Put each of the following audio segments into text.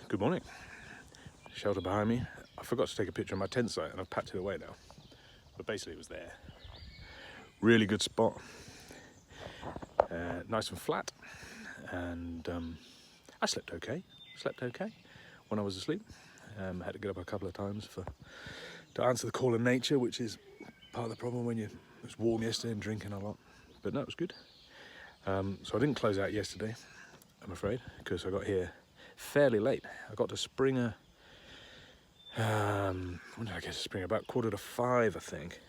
Good morning. Shelter behind me. I forgot to take a picture of my tent site and I've packed it away now. But basically it was there. Really good spot. Nice and flat. And I slept okay. When I was asleep. Had to get up a couple of times to answer the call of nature, which is part of the problem when it was warm yesterday and drinking a lot. But no, it was good. So I didn't close out yesterday, I'm afraid, because I got here fairly late. I got to Springer, when did I get to Springer? About 4:45, I think.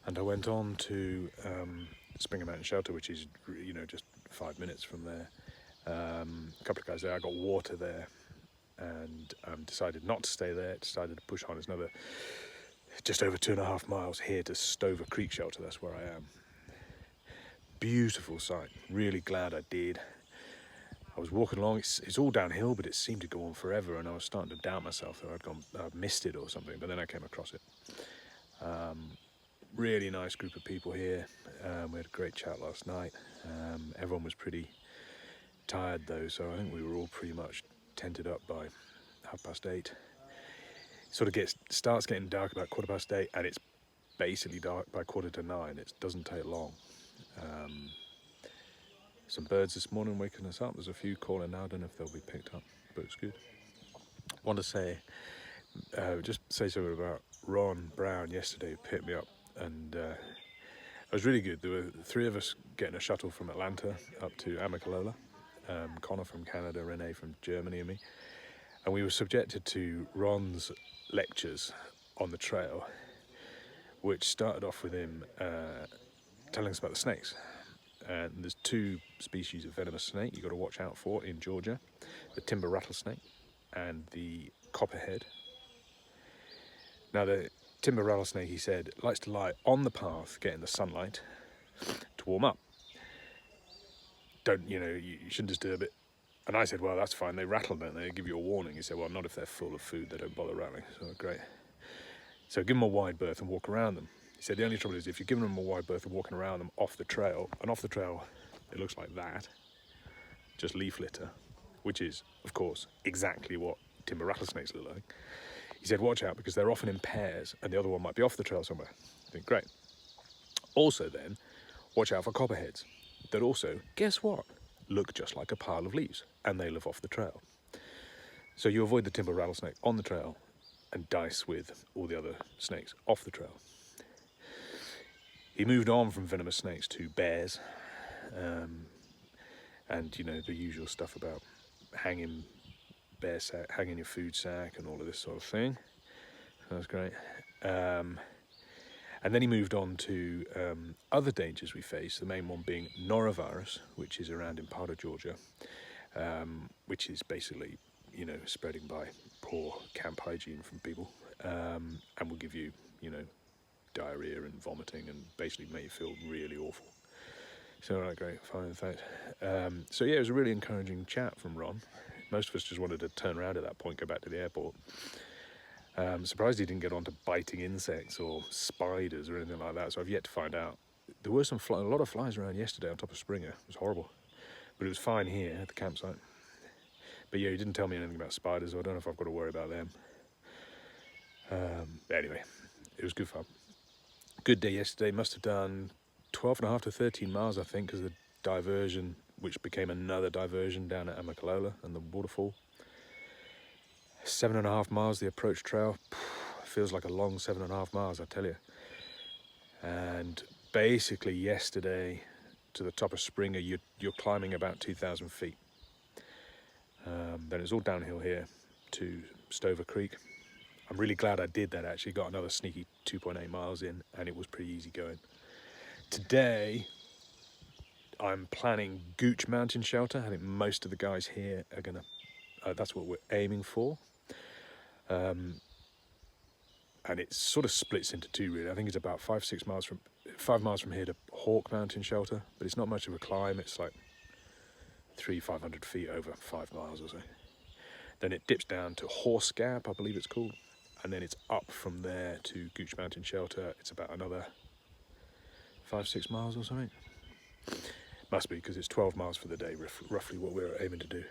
And I went on to Springer Mountain Shelter, which is, just 5 minutes from there. A couple of guys there, I got water there, and decided not to stay there, decided to push on. It's another just over 2.5 miles here to Stover Creek Shelter, that's where I am. Beautiful site, really glad I did. I was walking along, it's all downhill, but it seemed to go on forever, and I was starting to doubt myself that I'd missed it or something, but then I came across it. Really nice group of people here. We had a great chat last night. Everyone was pretty tired though, so I think we were all pretty much tented up by 8:30. Sort of starts getting dark about 8:15, and it's basically dark by 8:45. It doesn't take long. Some birds this morning waking us up. There's a few calling now. I don't know if they'll be picked up, but it's good. Want to say, just say something about Ron Brown yesterday, who picked me up, and it was really good. There were 3 of us getting a shuttle from Atlanta up to Amicalola. Connor from Canada, Renee from Germany, and me. And we were subjected to Ron's lectures on the trail, which started off with him telling us about the snakes. And there's 2 species of venomous snake you've got to watch out for in Georgia: the timber rattlesnake and the copperhead. Now, the timber rattlesnake, he said, likes to lie on the path, get in the sunlight to warm up. You shouldn't disturb it. And I said, well, that's fine, they rattle, don't they give you a warning. He said, well, not if they're full of food, they don't bother rattling. So great. So give them a wide berth and walk around them. He said the only trouble is if you're giving them a wide berth and walking around them off the trail, and off the trail it looks like that, just leaf litter, which is, of course, exactly what timber rattlesnakes look like. He said, watch out, because they're often in pairs, and the other one might be off the trail somewhere. I think, great. Also then, watch out for copperheads, that also, guess what, look just like a pile of leaves, and they live off the trail. So you avoid the timber rattlesnake on the trail and dice with all the other snakes off the trail. He moved on from venomous snakes to bears, and the usual stuff about hanging your food sack and all of this sort of thing. So that's great. And then he moved on to other dangers we face, the main one being norovirus, which is around in part of Georgia, which is basically, spreading by poor camp hygiene from people, and will give you, diarrhea and vomiting and basically make you feel really awful. So, all right, great, fine, thanks. So yeah, it was a really encouraging chat from Ron. Most of us just wanted to turn around at that point, go back to the airport. Surprised he didn't get on to biting insects or spiders or anything like that, so I've yet to find out. There were a lot of flies around yesterday on top of Springer. It was horrible. But it was fine here at the campsite. But yeah, he didn't tell me anything about spiders, so I don't know if I've got to worry about them. Anyway, it was good fun. Good day yesterday. Must have done 12.5 to 13 miles, I think, because the diversion, which became another diversion down at Amicalola and the waterfall. 7.5 miles, the approach trail. Feels like a long 7.5 miles, I tell you. And basically yesterday, to the top of Springer, you're climbing about 2,000 feet. Then it's all downhill here to Stover Creek. I'm really glad I did that, actually. Got another sneaky 2.8 miles in, and it was pretty easy going. Today, I'm planning Gooch Mountain Shelter. I think most of the guys here are going to, that's what we're aiming for. And it sort of splits into 2, really. I think it's about 5 miles from here to Hawk Mountain Shelter, but it's not much of a climb. It's like 500 feet over 5 miles or so. Then it dips down to Horse Gap, I believe it's called, and then it's up from there to Gooch Mountain Shelter. It's about another 5-6 miles or something. Must be, because it's 12 miles for the day, roughly what we're aiming to do.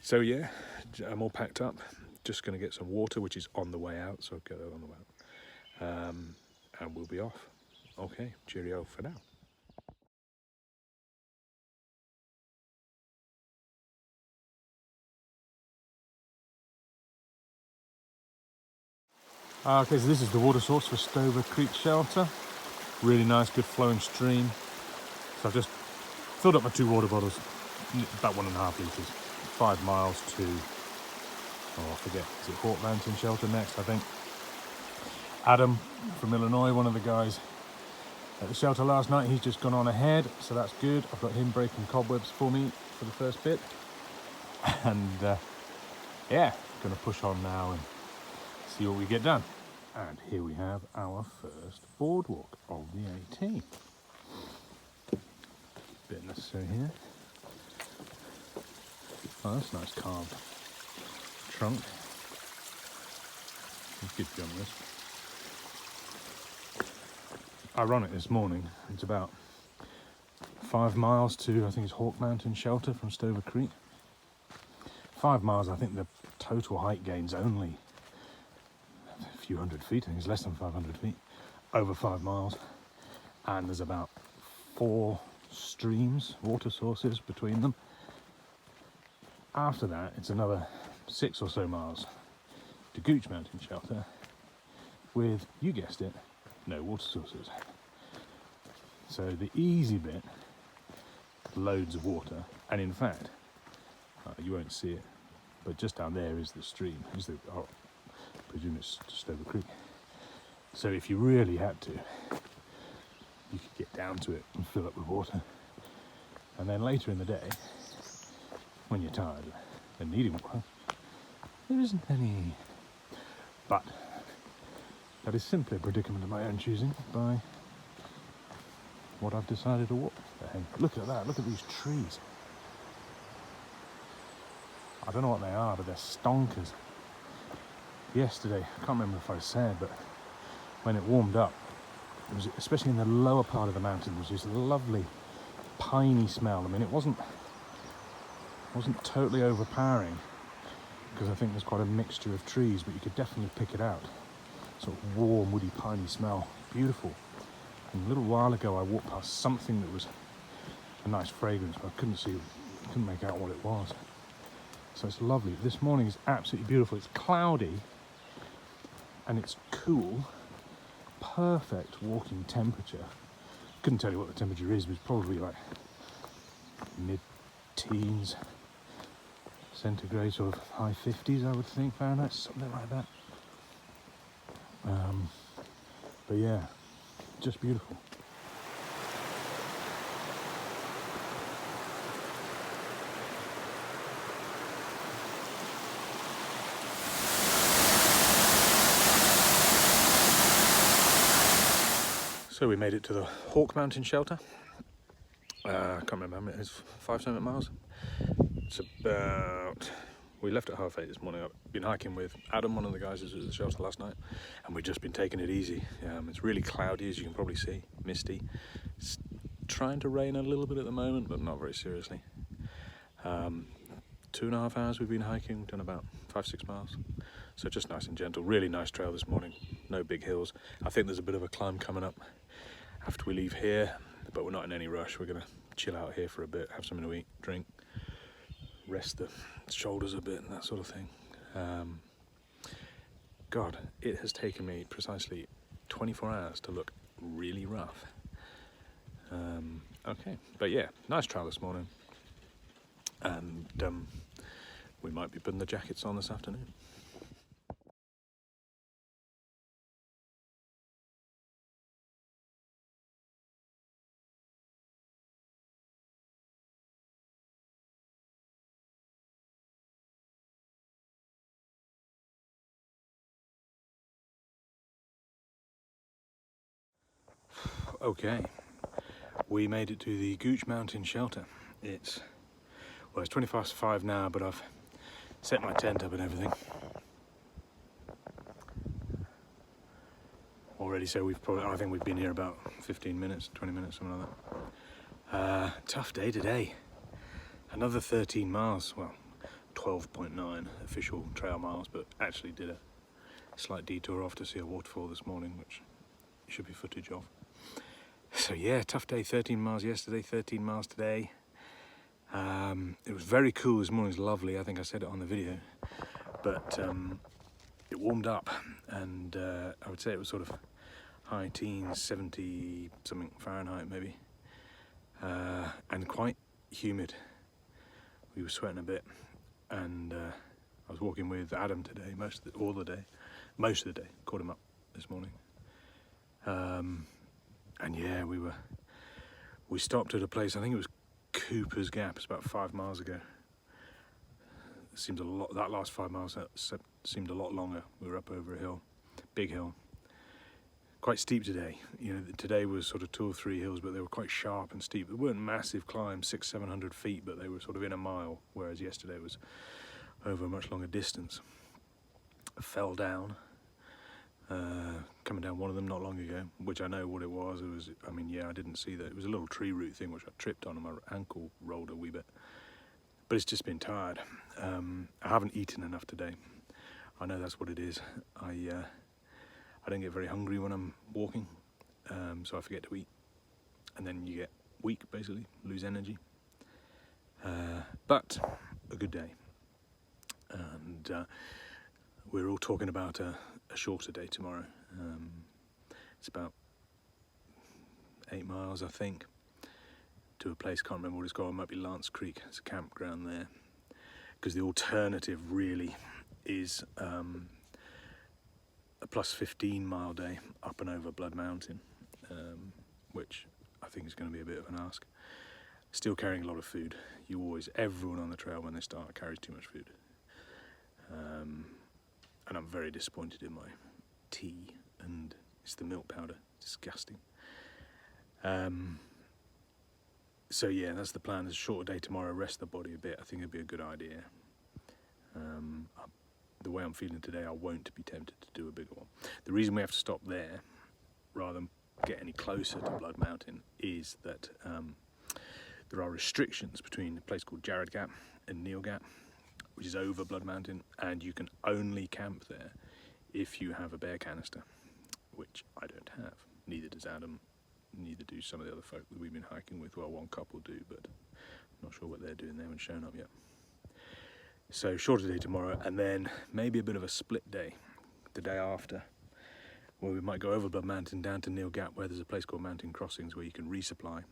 So yeah, I'm all packed up. Just going to get some water, which is on the way out, so I'll get that on the way out. And we'll be off. Okay, cheerio for now. Okay, so this is the water source for Stover Creek Shelter. Really nice, good flowing stream. So I've just filled up my 2 water bottles, about 1.5 litres. 5 miles to, I forget, is it Hawk Mountain Shelter next, I think. Adam from Illinois, one of the guys at the shelter last night, he's just gone on ahead, so that's good. I've got him breaking cobwebs for me for the first bit. And yeah, gonna push on now and see what we get done. And here we have our first boardwalk of the 18. Bit necessary here. Oh, that's a nice carved trunk. Let's keep going with this. Ironic this morning, it's about 5 miles to, I think it's Hawk Mountain Shelter from Stover Creek. 5 miles, I think the total height gain's only a few hundred feet, I think it's less than 500 feet, over 5 miles. And there's about 4 streams, water sources between them. After that, it's another 6 or so miles to Gooch Mountain Shelter with, you guessed it, no water sources. So the easy bit, loads of water, and in fact, you won't see it, but just down there is the stream, I presume it's Stover Creek. So if you really had to, you could get down to it and fill up with water. And then later in the day, when you're tired and needing water, there isn't any. But that is simply a predicament of my own choosing by what I've decided to walk. And look at that, look at these trees. I don't know what they are, but they're stonkers. Yesterday, I can't remember if I said, but when it warmed up, it was, especially in the lower part of the mountain, was this lovely piney smell. I mean, it wasn't totally overpowering, because I think there's quite a mixture of trees, but you could definitely pick it out. Sort of warm, woody, piney smell, beautiful. And a little while ago, I walked past something that was a nice fragrance, but I couldn't make out what it was. So it's lovely. This morning is absolutely beautiful. It's cloudy, and it's cool. Perfect walking temperature. Couldn't tell you what the temperature is, but it's probably like mid-teens centigrade, sort of high 50s, I would think, Fahrenheit, something like that. But yeah, just beautiful. So we made it to the Hawk Mountain Shelter. I can't remember, it's 5-7 miles. It's about, we left at 8:30 this morning. I've been hiking with Adam, one of the guys who was at the shelter last night, and we've just been taking it easy. It's really cloudy, as you can probably see, misty. It's trying to rain a little bit at the moment, but not very seriously. 2.5 hours we've been hiking, we've done about 5-6 miles. So just nice and gentle, really nice trail this morning, no big hills. I think there's a bit of a climb coming up after we leave here, but we're not in any rush. We're gonna chill out here for a bit, have something to eat, drink, rest the shoulders a bit and that sort of thing. God, it has taken me precisely 24 hours to look really rough. Okay, but yeah, nice trail this morning. And we might be putting the jackets on this afternoon. Okay, we made it to the Gooch Mountain Shelter. It's 5:20 now, but I've set my tent up and everything already, so I think we've been here about 15 minutes, 20 minutes, something like that. Tough day today. Another 13 miles, well, 12.9 official trail miles, but actually did a slight detour off to see a waterfall this morning, which should be footage of. So yeah, tough day. 13 miles yesterday, 13 miles today. It was very cool this morning. It was lovely. I think I said it on the video, but it warmed up, and I would say it was sort of high teens, 70 something Fahrenheit maybe, and quite humid. We were sweating a bit, and I was walking with Adam today most of the day. Caught him up this morning, and yeah, we stopped at a place. I think it was Cooper's Gap. It's about 5 miles ago. It seems a lot. That last 5 miles seemed a lot longer. We were up over a hill, big hill, quite steep today. You know, today was sort of 2 or 3 hills, but they were quite sharp and steep. They weren't massive climbs, 600-700 feet, but they were sort of in a mile, whereas yesterday was over a much longer distance. I fell down, coming down one of them not long ago, which I know what it was. I mean, yeah, I didn't see that. It was a little tree root thing which I tripped on, and my ankle rolled a wee bit. But it's just been tired. I haven't eaten enough today. I know that's what it is. I don't get very hungry when I'm walking, so I forget to eat, and then you get weak, basically, lose energy. But a good day, and we're all talking about a shorter day tomorrow. It's about 8 miles, I think, to a place, can't remember what it's called. It might be Lance Creek. It's a campground there, because the alternative really is a plus 15 mile day up and over Blood Mountain, which I think is going to be a bit of an ask. Still carrying a lot of food. Everyone on the trail when they start carries too much food, and I'm very disappointed in my tea, and it's the milk powder. Disgusting. So yeah, that's the plan. There's a shorter day tomorrow, rest the body a bit. I think it'd be a good idea. The way I'm feeling today, I won't be tempted to do a bigger one. The reason we have to stop there, rather than get any closer to Blood Mountain, is that there are restrictions between a place called Jared Gap and Neil Gap, which is over Blood Mountain, and you can only camp there if you have a bear canister, which I don't have. Neither does Adam. Neither do some of the other folk that we've been hiking with. Well, one couple do, but I'm not sure what they're doing. They haven't shown up yet. So shorter day tomorrow, and then maybe a bit of a split day the day after, where we might go over Blood Mountain down to Neil Gap, where there's a place called Mountain Crossings where you can resupply,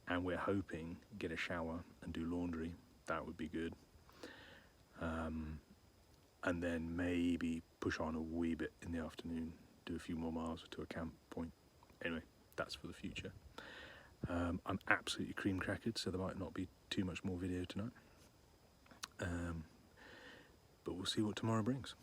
and we're hoping get a shower and do laundry. That would be good. And then maybe push on a wee bit in the afternoon, do a few more miles to a camp point. Anyway, that's for the future. I'm absolutely cream crackered, so there might not be too much more video tonight. But we'll see what tomorrow brings.